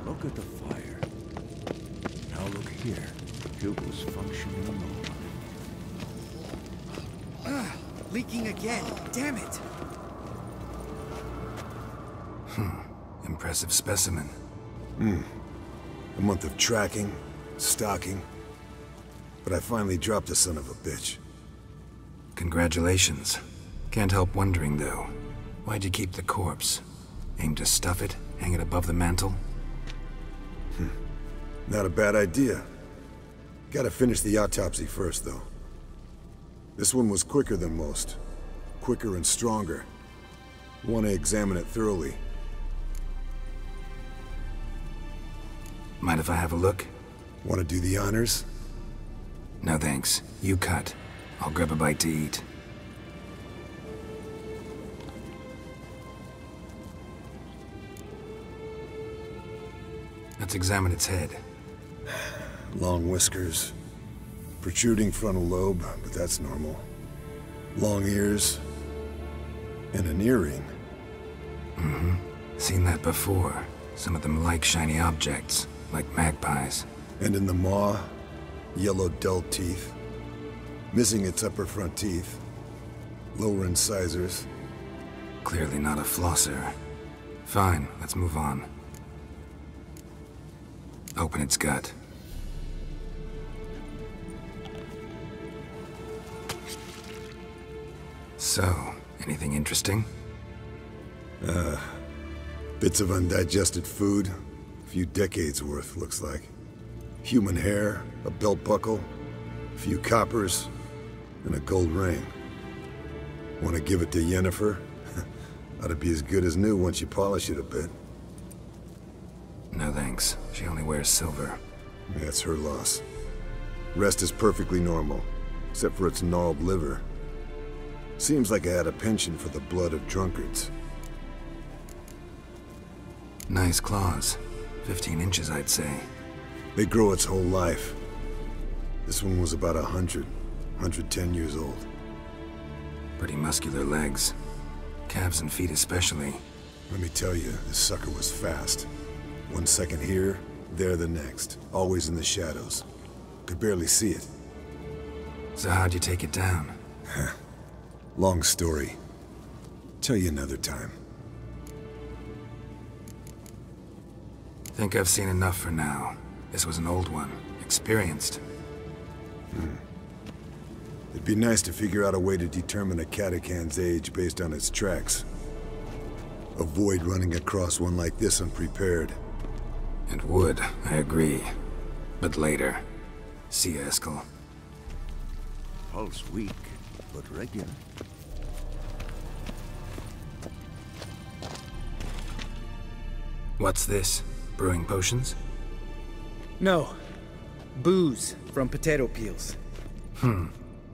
Look at the fire. Now look here. Pupils functioning alone. Leaking again. Damn it. Impressive specimen. A month of tracking, stalking. But I finally dropped the son of a bitch. Congratulations. Can't help wondering, though. Why'd you keep the corpse? Aim to stuff it? Hang it above the mantle? Not a bad idea. Gotta finish the autopsy first, though. This one was quicker than most. Quicker and stronger. Want to examine it thoroughly. Mind if I have a look? Want to do the honors? No thanks. You cut. I'll grab a bite to eat. Let's examine its head. Long whiskers. Protruding frontal lobe, but that's normal. Long ears. And an earring. Seen that before. Some of them like shiny objects, like magpies. And in the maw, yellow dull teeth. Missing its upper front teeth. Lower incisors. Clearly not a flosser. Fine, let's move on. Open its gut. So, anything interesting? Bits of undigested food. A few decades worth, looks like. Human hair, a belt buckle, a few coppers, and a gold ring. Want to give it to Yennefer? Ought to be as good as new once you polish it a bit. No thanks. She only wears silver. That's her loss. Rest is perfectly normal, except for its gnarled liver. Seems like I had a penchant for the blood of drunkards. Nice claws. 15 inches, I'd say. They grow its whole life. This one was about 110 years old. Pretty muscular legs. Calves and feet especially. Let me tell you, this sucker was fast. 1 second here, there the next. Always in the shadows. Could barely see it. So how'd you take it down? Long story. Tell you another time. Think I've seen enough for now. This was an old one. Experienced. It'd be nice to figure out a way to determine a catacan's age based on its tracks. Avoid running across one like this unprepared. It would, I agree. But later. See you, Eskel. Pulse weak, but regular. What's this? Brewing potions? No. Booze from potato peels.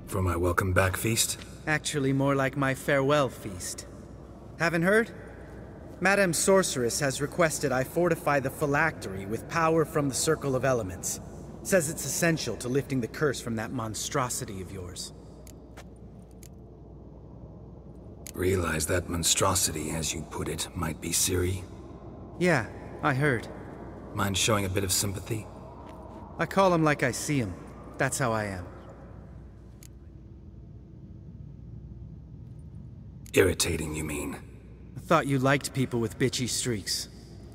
For my welcome back feast? Actually more like my farewell feast. Haven't heard? Madame Sorceress has requested I fortify the phylactery with power from the Circle of Elements. Says it's essential to lifting the curse from that monstrosity of yours. Realize that monstrosity, as you put it, might be Ciri? Yeah, I heard. Mind showing a bit of sympathy? I call him like I see him. That's how I am. Irritating, you mean? I thought you liked people with bitchy streaks.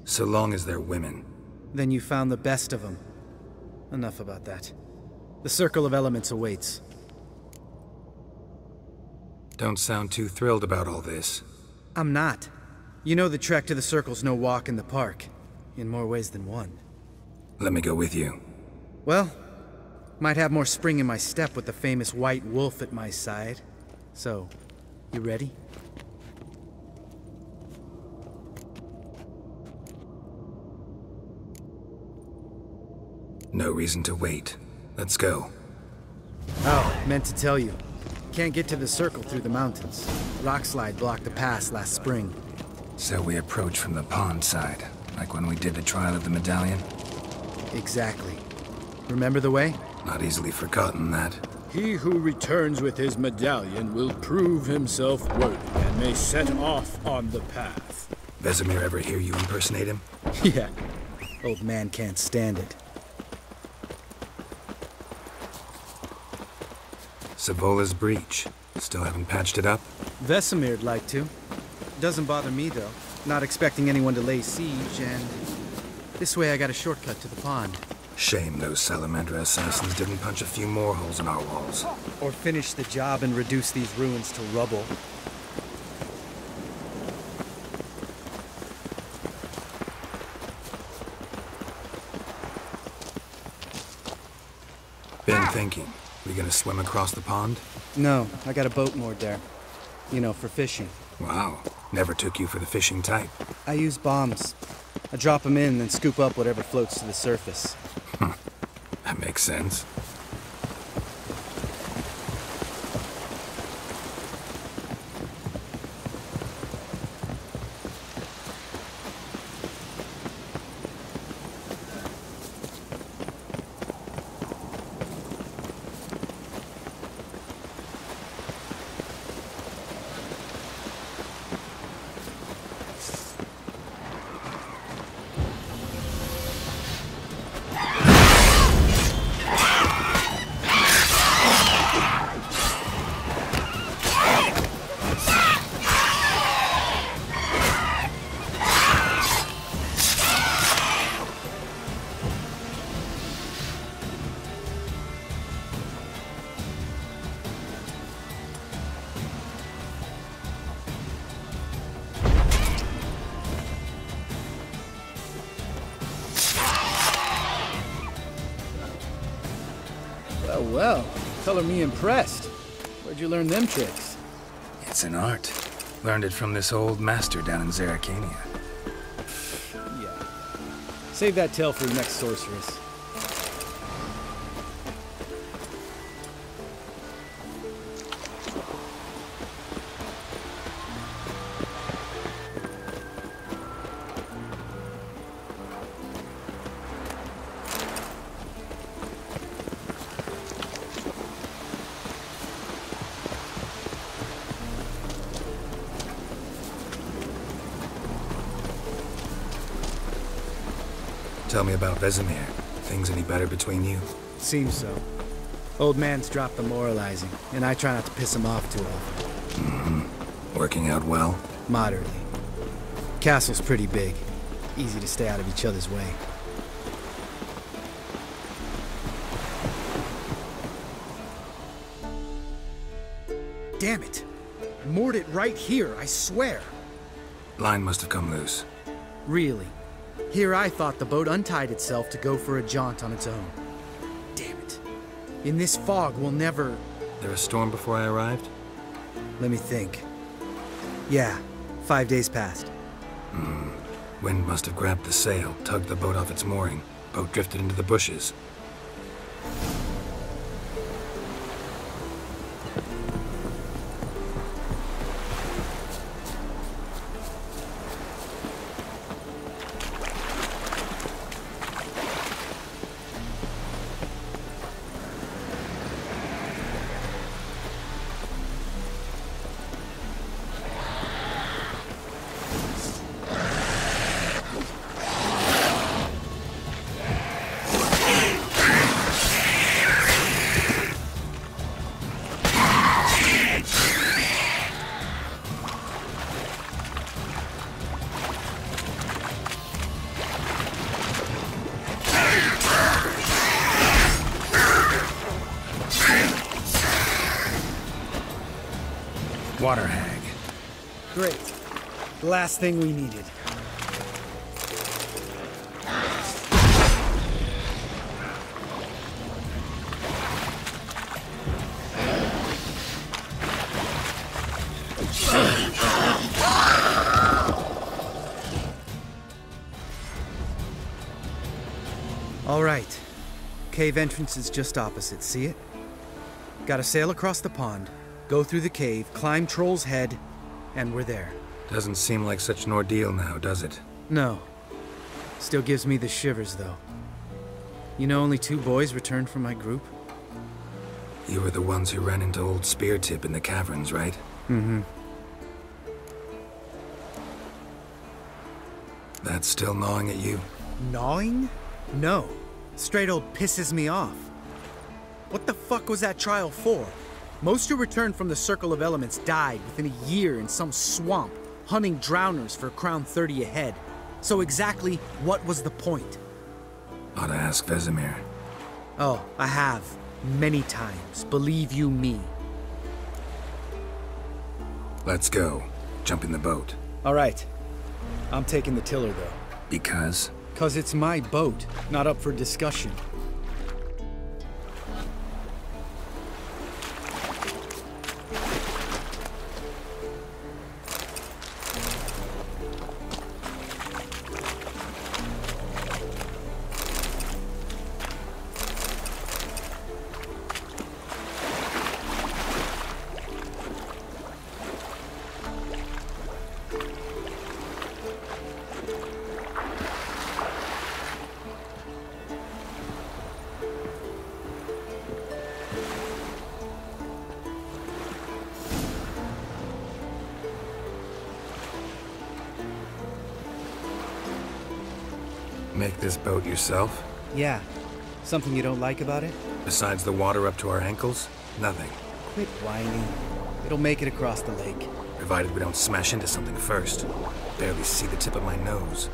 So long as they're women. Then you found the best of them. Enough about that. The Circle of Elements awaits. Don't sound too thrilled about all this. I'm not. You know the trek to the Circle's no walk in the park. In more ways than one. Let me go with you. Well, might have more spring in my step with the famous White Wolf at my side. So, you ready? No reason to wait. Let's go. Oh, meant to tell you. Can't get to the Circle through the mountains. Rockslide blocked the pass last spring. So we approach from the pond side, like when we did the trial of the medallion? Exactly. Remember the way? Not easily forgotten, that. He who returns with his medallion will prove himself worthy and may set off on the path. Vesemir ever hear you impersonate him? Yeah. Old man can't stand it. Savola's breach. Still haven't patched it up? Vesemir'd like to. Doesn't bother me, though. Not expecting anyone to lay siege, and this way I got a shortcut to the pond. Shame those salamander assassins didn't punch a few more holes in our walls. Or finish the job and reduce these ruins to rubble. Been thinking. We gonna swim across the pond? No, I got a boat moored there. You know, for fishing. Wow. Never took you for the fishing type. I use bombs. I drop them in, then scoop up whatever floats to the surface. That makes sense. Well, color me impressed. Where'd you learn them tricks? It's an art. Learned it from this old master down in Zerrikania. Yeah. Save that tale for the next sorceress. Tell me about Vesemir. Things any better between you? Seems so. Old man's dropped the moralizing, and I try not to piss him off too often. Mm-hmm. Working out well? Moderately. Castle's pretty big. Easy to stay out of each other's way. Damn it! I moored it right here, I swear! Line must have come loose. Really? Here I thought the boat untied itself to go for a jaunt on its own. Damn it. In this fog, we'll never... There a storm before I arrived? Let me think. Yeah, 5 days passed. Wind must have grabbed the sail, tugged the boat off its mooring. Boat drifted into the bushes. Water hag. Great. The last thing we needed. All right. Cave entrance is just opposite, see it? Gotta sail across the pond, go through the cave, climb Troll's Head, and we're there. Doesn't seem like such an ordeal now, does it? No. Still gives me the shivers, though. You know only 2 boys returned from my group? You were the ones who ran into old Speartip in the caverns, right? Mm-hmm. That's still gnawing at you? Gnawing? No. Straight old pisses me off. What the fuck was that trial for? Most who returned from the Circle of Elements died within a year in some swamp, hunting drowners for Crown 30 a head. So exactly what was the point? Ought to ask Vesemir. Oh, I have. Many times, believe you me. Let's go. Jump in the boat. All right. I'm taking the tiller, though. Because? 'Cause it's my boat, not up for discussion. Make this boat yourself? Yeah. Something you don't like about it? Besides the water up to our ankles? Nothing. Quit whining. It'll make it across the lake. Provided we don't smash into something first. Barely see the tip of my nose.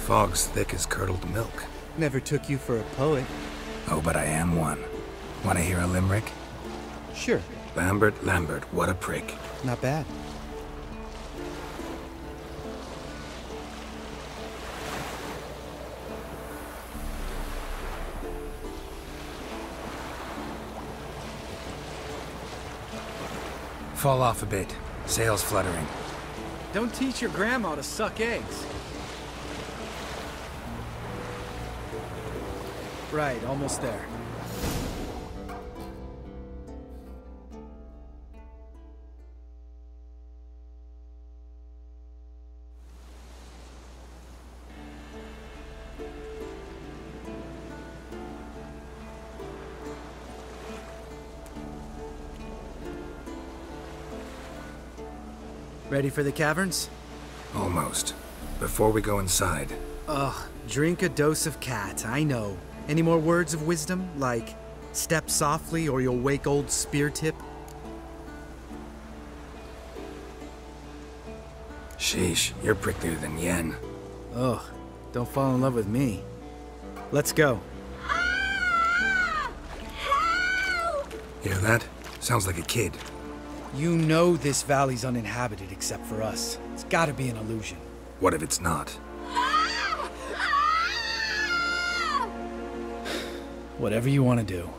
Fog's thick as curdled milk. Never took you for a poet. Oh, but I am one. Want to hear a limerick? Sure. Lambert, Lambert, what a prick. Not bad. Fall off a bit. Sails fluttering. Don't teach your grandma to suck eggs. Right, almost there. Ready for the caverns? Almost. Before we go inside, Ugh, drink a dose of cat, I know. Any more words of wisdom, like, step softly or you'll wake old Speartip? sheesh, you're pricklier than Yen. Ugh, don't fall in love with me. Let's go. Hear that? Sounds like a kid. You know this valley's uninhabited except for us. It's gotta be an illusion. What if it's not? Whatever you want to do.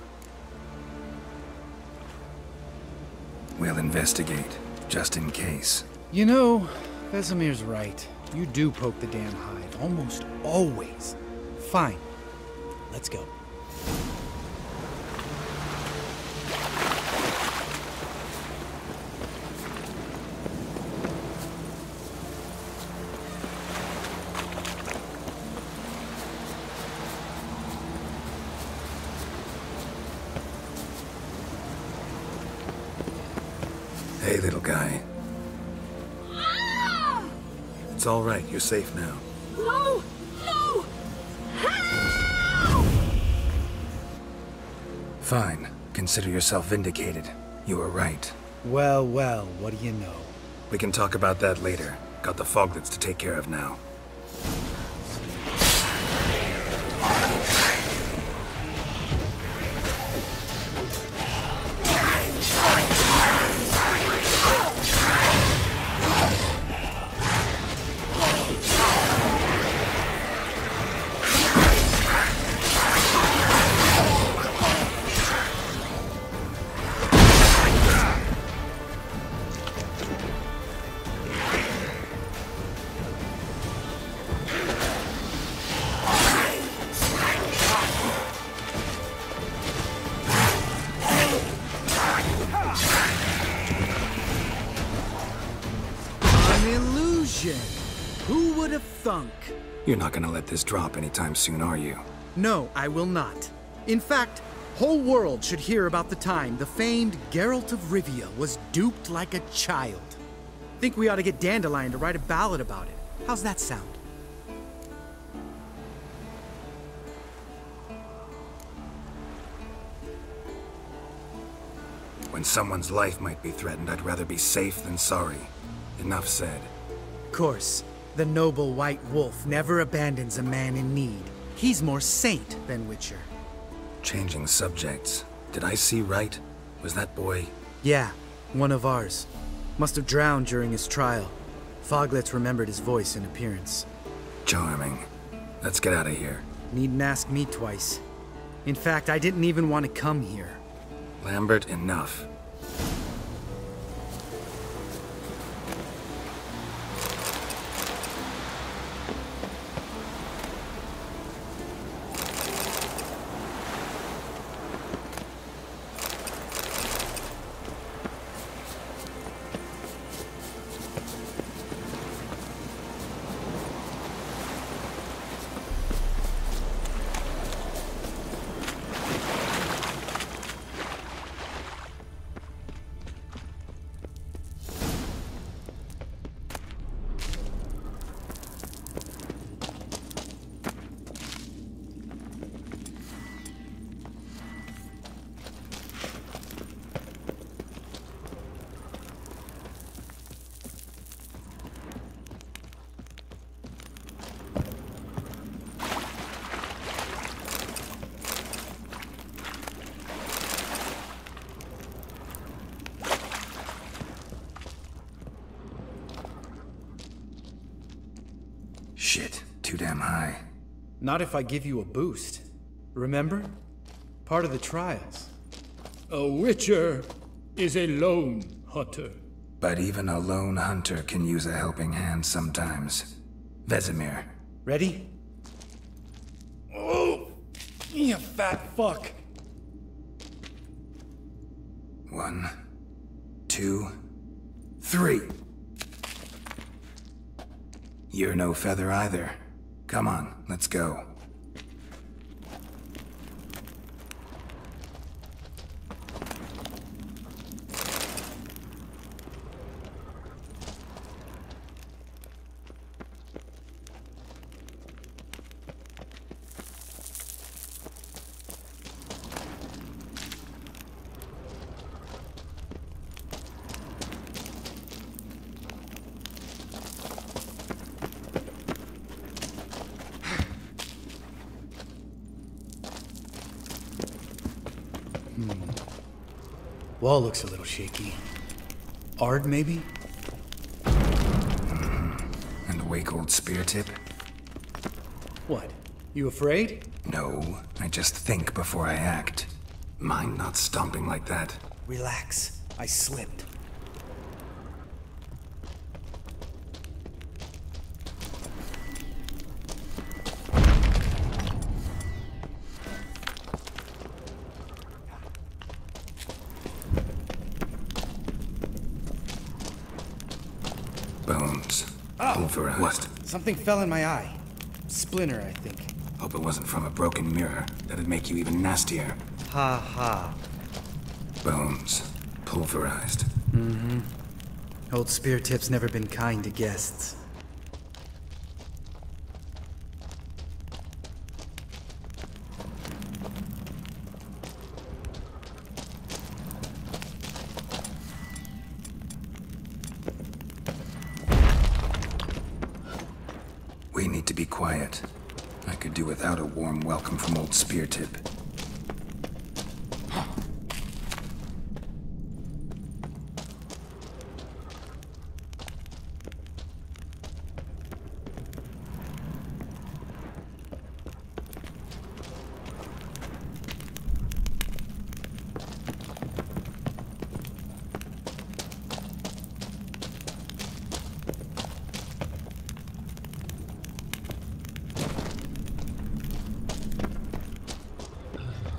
We'll investigate, just in case. You know, Vesemir's right. You do poke the damn hide, almost always. Fine. Let's go. Hey, little guy. It's all right, you're safe now. No! No! Fine. Consider yourself vindicated. You were right. Well, well, what do you know? We can talk about that later. Got the foglets to take care of now. An illusion! Who would have thunk? You're not gonna let this drop anytime soon, are you? No, I will not. In fact, whole world should hear about the time the famed Geralt of Rivia was duped like a child. Think we ought to get Dandelion to write a ballad about it. How's that sound? When someone's life might be threatened, I'd rather be safe than sorry. Enough said. Of course, the noble white wolf never abandons a man in need. He's more saint than Witcher. Changing subjects. Did I see right? Was that boy... Yeah, one of ours. Must have drowned during his trial. Foglets remembered his voice and appearance. Charming. Let's get out of here. Needn't ask me twice. In fact, I didn't even want to come here. Lambert, enough. Shit, too damn high. Not if I give you a boost. Remember? Part of the trials. A witcher is a lone hunter. But even a lone hunter can use a helping hand sometimes. Vesemir. Ready? Oh! You fat fuck! 1, 2, 3. You're no feather either. Come on, let's go. Wall looks a little shaky. Ard, maybe? And a wake-old spear tip? What? You afraid? No, I just think before I act. Mind not stomping like that. Relax. I slipped. Bones. Oh, Pulverized. what? Something fell in my eye. Splinter, I think. Hope it wasn't from a broken mirror. That'd make you even nastier. Ha ha. Bones. Pulverized. Mm-hmm. Old Spear Tip's never been kind to guests. We need to be quiet. I could do without a warm welcome from old Spear Tip.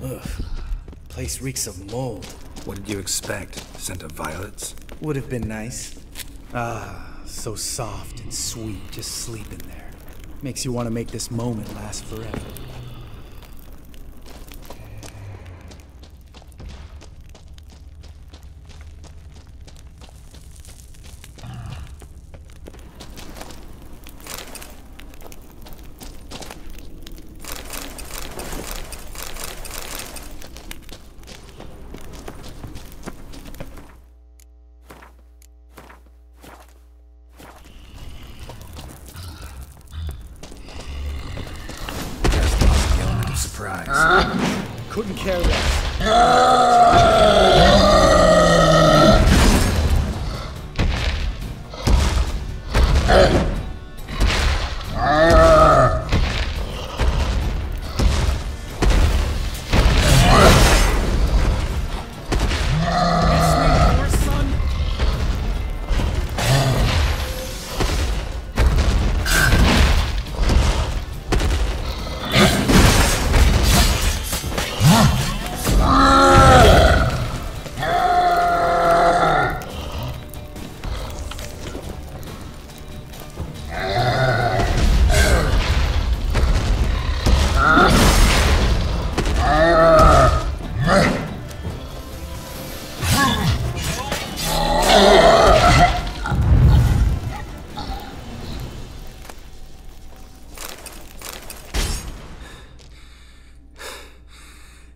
Ugh. Place reeks of mold. What did you expect? Scent of violets? Would have been nice. Ah, so soft and sweet just sleeping there. Makes you want to make this moment last forever. Couldn't care less.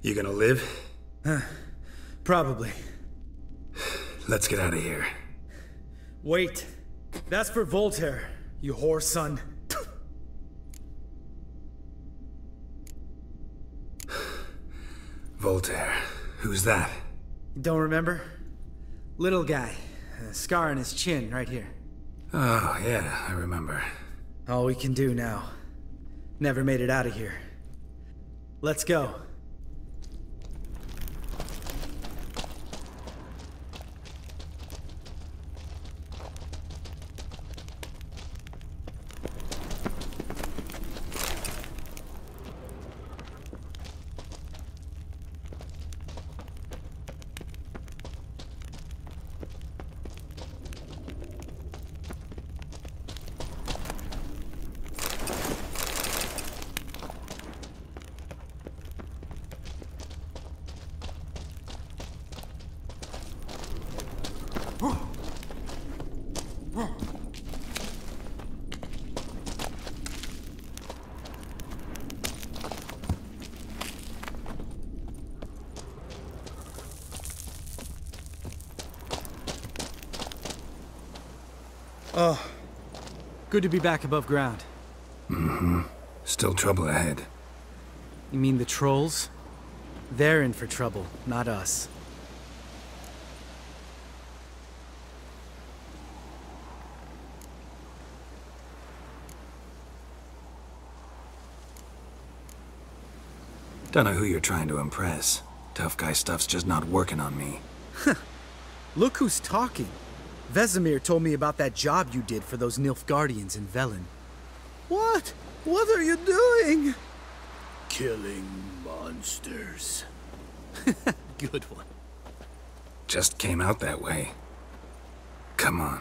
You gonna live? Probably. Let's get out of here. Wait. That's for Voltaire, you whore son. Voltaire. Who's that? Don't remember? Little guy. A scar on his chin, right here. Oh, yeah, I remember. All we can do now. Never made it out of here. Let's go. Oh, good to be back above ground. Mm-hmm. Still trouble ahead. You mean the trolls? They're in for trouble, not us. Don't know who you're trying to impress. Tough guy stuff's just not working on me. Look who's talking. Vesemir told me about that job you did for those Nilfgaardians in Velen. What? What are you doing? Killing monsters. Good one. Just came out that way. Come on.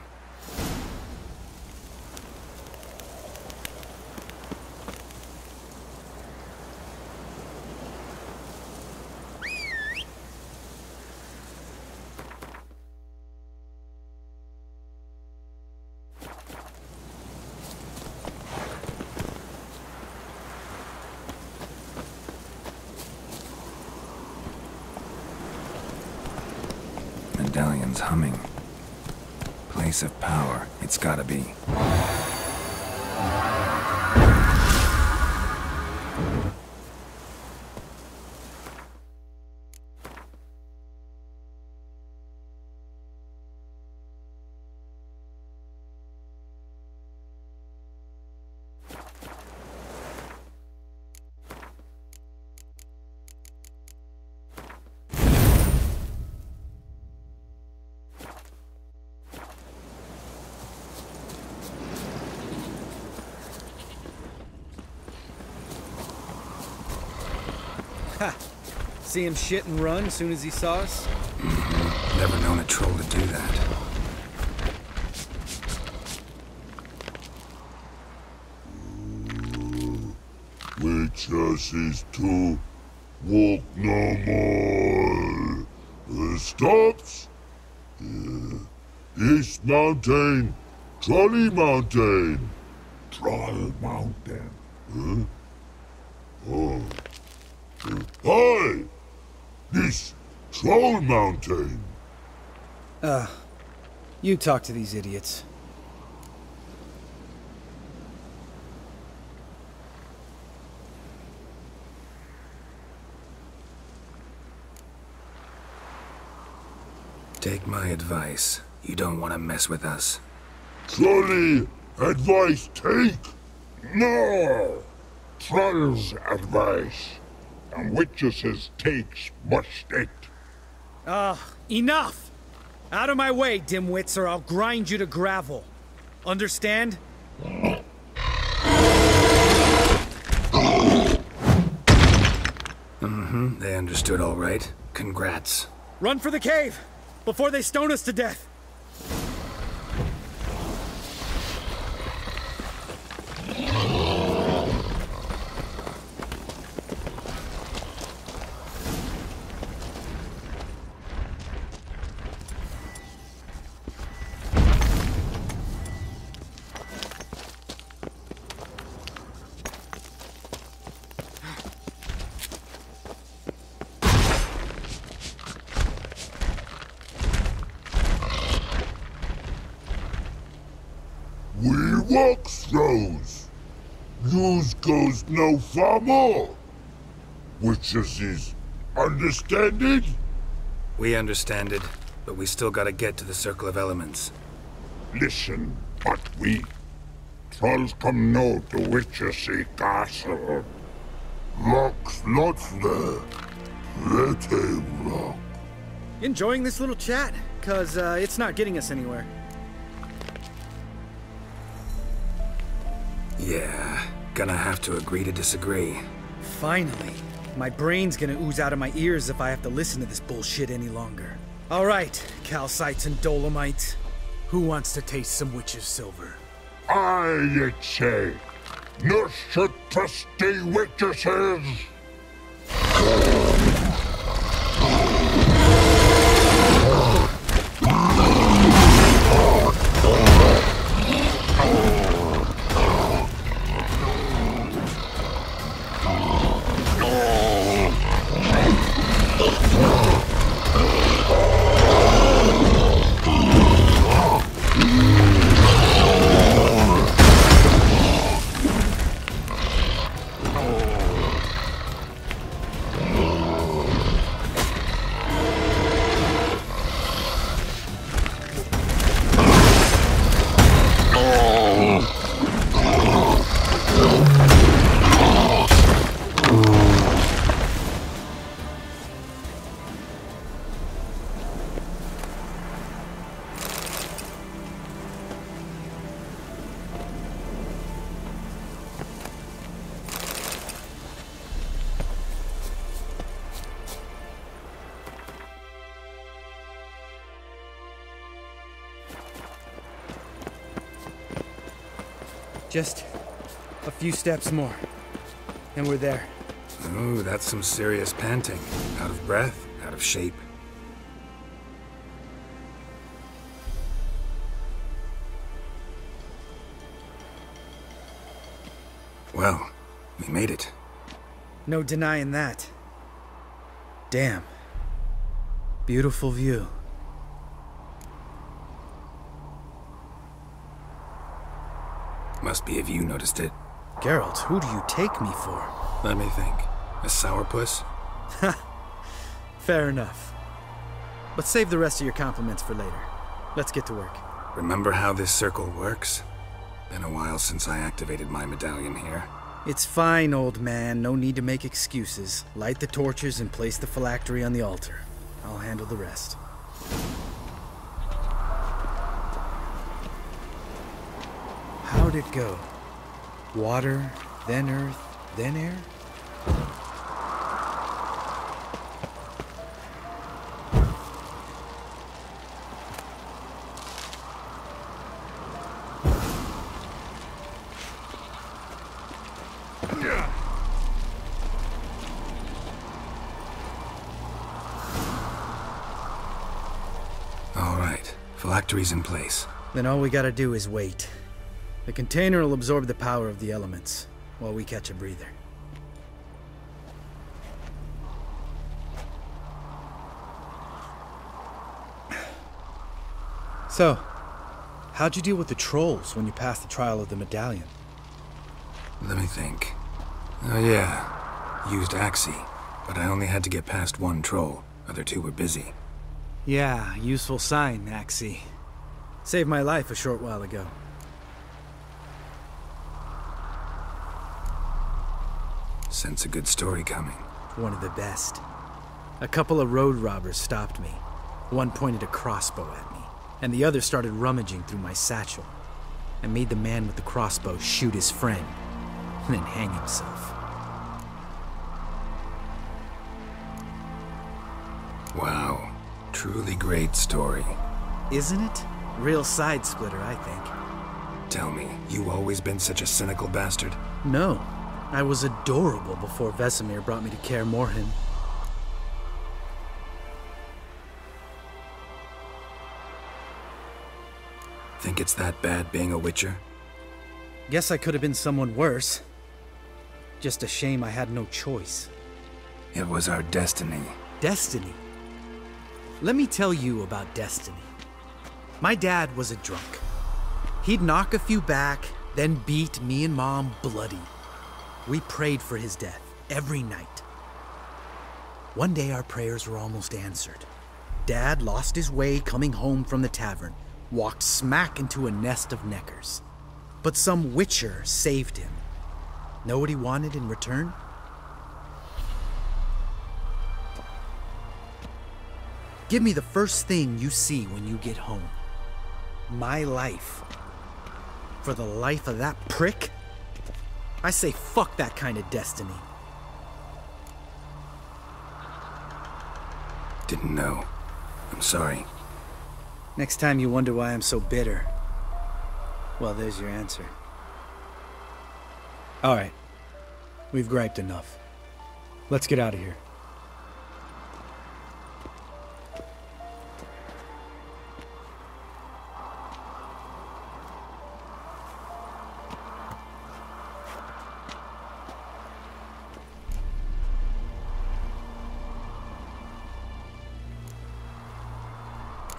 Medallion's humming. Place of power, it's gotta be. Ha! See him shit and run as soon as he saw us? Never known a troll to do that. Witches is to walk no more. Stops. East Mountain, Trolley Mountain. Troll Mountain. Huh? Oh. Hi! This Troll Mountain. You talk to these idiots. Take my advice. You don't want to mess with us. Trolley advice take? No! Troll's advice. And witches' takes must take. Enough! Out of my way, dimwits, or I'll grind you to gravel. Understand? They understood all right. Congrats. Run for the cave! Before they stone us to death! We walk throws. News goes no far more. Witches is understand it? We understand it, but we still gotta get to the Circle of Elements. Listen, but we trolls come no to Witcher castle. Rocks lots there. Let him rock. Enjoying this little chat? Cause, it's not getting us anywhere. Yeah, gonna have to agree to disagree. Finally. My brain's gonna ooze out of my ears if I have to listen to this bullshit any longer. Alright, calcites and dolomites. Who wants to taste some witch's silver? You'd say. No should trusty witches. Just a few steps more, and we're there. Ooh, that's some serious panting. Out of breath, out of shape. Well, we made it. No denying that. Damn. Beautiful view. Must be if you noticed it. Geralt, who do you take me for? Let me think. A sourpuss? Fair enough. But save the rest of your compliments for later. Let's get to work. Remember how this circle works? Been a while since I activated my medallion here. It's fine, old man. No need to make excuses. Light the torches and place the phylactery on the altar. I'll handle the rest. How'd it go? Water, then earth, then air? phylactery's in place. Then all we gotta do is wait. The container will absorb the power of the elements, while we catch a breather. So, how'd you deal with the trolls when you passed the trial of the medallion? Let me think. Oh yeah, used Axie, but I only had to get past one troll. Other two were busy. Yeah, useful sign, Axie. Saved my life a short while ago. Sense a good story coming. One of the best. A couple of road robbers stopped me. One pointed a crossbow at me, and the other started rummaging through my satchel. I made the man with the crossbow shoot his friend, and then hang himself. Wow. Truly great story. Isn't it? Real side splitter, I think. Tell me, you always been such a cynical bastard? No. I was adorable before Vesemir brought me to Kaer Morhen. Think it's that bad being a Witcher? Guess I could have been someone worse. Just a shame I had no choice. It was our destiny. Destiny? Let me tell you about destiny. My dad was a drunk. He'd knock a few back, then beat me and Mom bloody. We prayed for his death every night. One day our prayers were almost answered. Dad lost his way coming home from the tavern, walked smack into a nest of neckers. But some Witcher saved him. Know what he wanted in return? Give me the first thing you see when you get home. My life. For the life of that prick? I say fuck that kind of destiny. Didn't know. I'm sorry. Next time you wonder why I'm so bitter, well, there's your answer. All right. We've griped enough. Let's get out of here.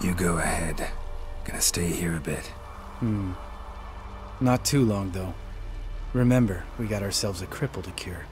You go ahead. Gonna stay here a bit. Not too long, though. Remember, we got ourselves a cripple to cure.